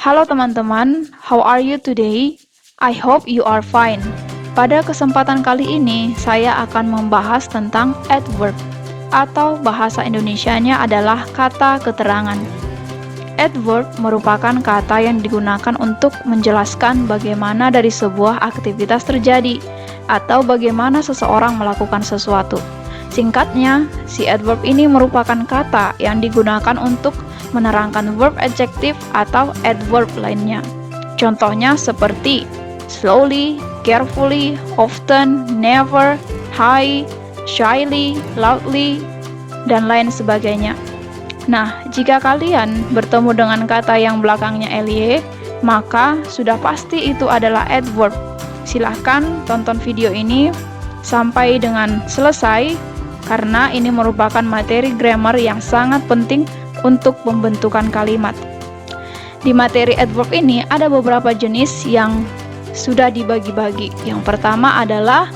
Halo teman-teman, how are you today? I hope you are fine. Pada kesempatan kali ini, saya akan membahas tentang adverb, atau bahasa Indonesianya adalah kata keterangan. Adverb merupakan kata yang digunakan untuk menjelaskan bagaimana dari sebuah aktivitas terjadi, atau bagaimana seseorang melakukan sesuatu. Singkatnya, si adverb ini merupakan kata yang digunakan untuk menerangkan verb adjektif atau adverb lainnya. Contohnya seperti slowly, carefully, often, never, high, shyly, loudly, dan lain sebagainya. Nah, jika kalian bertemu dengan kata yang belakangnya ly, maka sudah pasti itu adalah adverb. Silahkan tonton video ini sampai dengan selesai, karena ini merupakan materi grammar yang sangat penting untuk pembentukan kalimat. Di materi adverb ini ada beberapa jenis yang sudah dibagi-bagi. Yang pertama adalah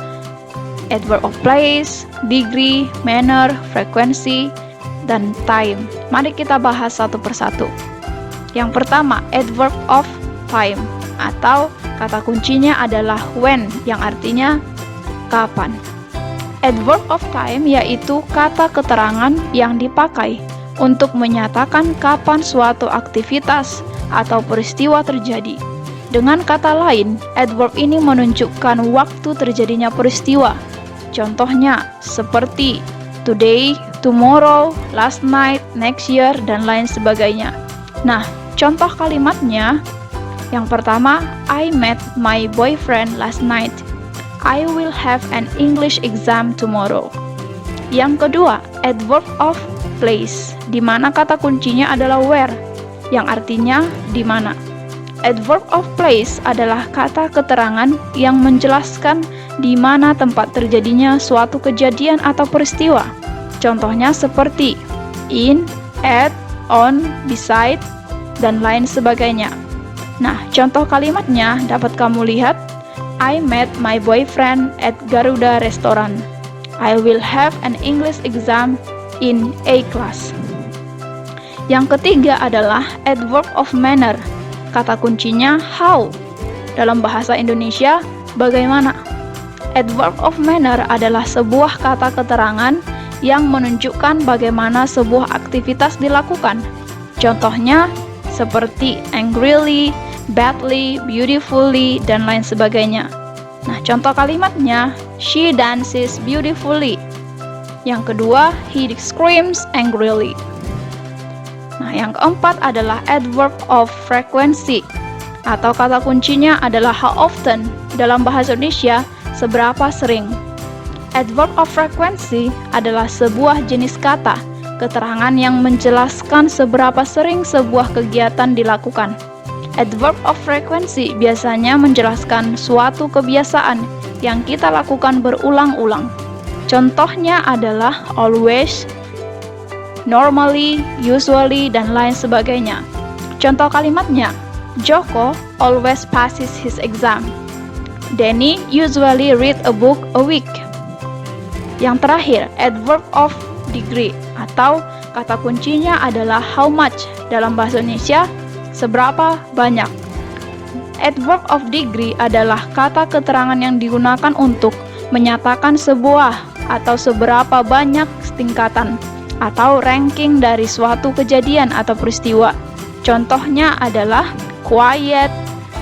adverb of place, degree, manner, frequency, dan time. Mari kita bahas satu persatu. Yang pertama, adverb of time, atau kata kuncinya adalah when, yang artinya kapan. Adverb of time yaitu kata keterangan yang dipakai untuk menyatakan kapan suatu aktivitas atau peristiwa terjadi. Dengan kata lain, adverb ini menunjukkan waktu terjadinya peristiwa. Contohnya seperti today, tomorrow, last night, next year, dan lain sebagainya. Nah, contoh kalimatnya, yang pertama, I met my boyfriend last night. I will have an English exam tomorrow. Yang kedua, adverb of place, di mana kata kuncinya adalah where, yang artinya di mana. Adverb of place adalah kata keterangan yang menjelaskan di mana tempat terjadinya suatu kejadian atau peristiwa. Contohnya seperti in, at, on, beside, dan lain sebagainya. Nah, contoh kalimatnya dapat kamu lihat. I met my boyfriend at Garuda Restaurant. I will have an English exam in A class. Yang ketiga adalah adverb of manner. Kata kuncinya how. Dalam bahasa Indonesia, bagaimana? Adverb of manner adalah sebuah kata keterangan yang menunjukkan bagaimana sebuah aktivitas dilakukan. Contohnya seperti angrily, badly, beautifully, dan lain sebagainya. Nah, contoh kalimatnya, she dances beautifully. Yang kedua, he screams angrily. Nah, yang keempat adalah adverb of frequency, atau kata kuncinya adalah how often. Dalam bahasa Indonesia, seberapa sering. Adverb of frequency adalah sebuah jenis kata keterangan yang menjelaskan seberapa sering sebuah kegiatan dilakukan. Adverb of frequency biasanya menjelaskan suatu kebiasaan yang kita lakukan berulang-ulang. Contohnya adalah always, normally, usually, dan lain sebagainya. Contoh kalimatnya, Joko always passes his exam. Danny usually read a book a week. Yang terakhir, adverb of degree, atau kata kuncinya adalah how much. Dalam bahasa Indonesia, seberapa banyak. Adverb of degree adalah kata keterangan yang digunakan untuk menyatakan sebuah atau seberapa banyak tingkatan atau ranking dari suatu kejadian atau peristiwa. Contohnya adalah quiet,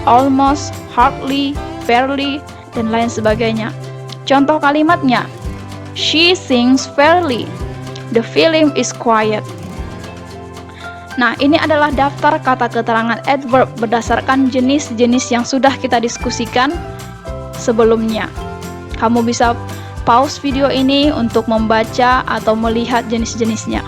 almost, hardly, fairly, dan lain sebagainya. Contoh kalimatnya, she sings fairly. The film is quiet. Nah, ini adalah daftar kata keterangan adverb berdasarkan jenis-jenis yang sudah kita diskusikan sebelumnya. Kamu bisa pause video ini untuk membaca atau melihat jenis-jenisnya.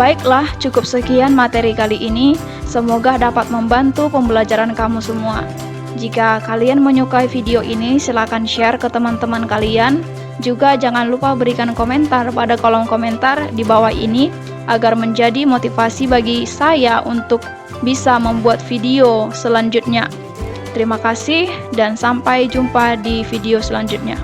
Baiklah, cukup sekian materi kali ini. Semoga dapat membantu pembelajaran kamu semua. Jika kalian menyukai video ini, silakan share ke teman-teman kalian Juga jangan lupa berikan komentar pada kolom komentar di bawah ini agar menjadi motivasi bagi saya untuk bisa membuat video selanjutnya. Terima kasih dan sampai jumpa di video selanjutnya.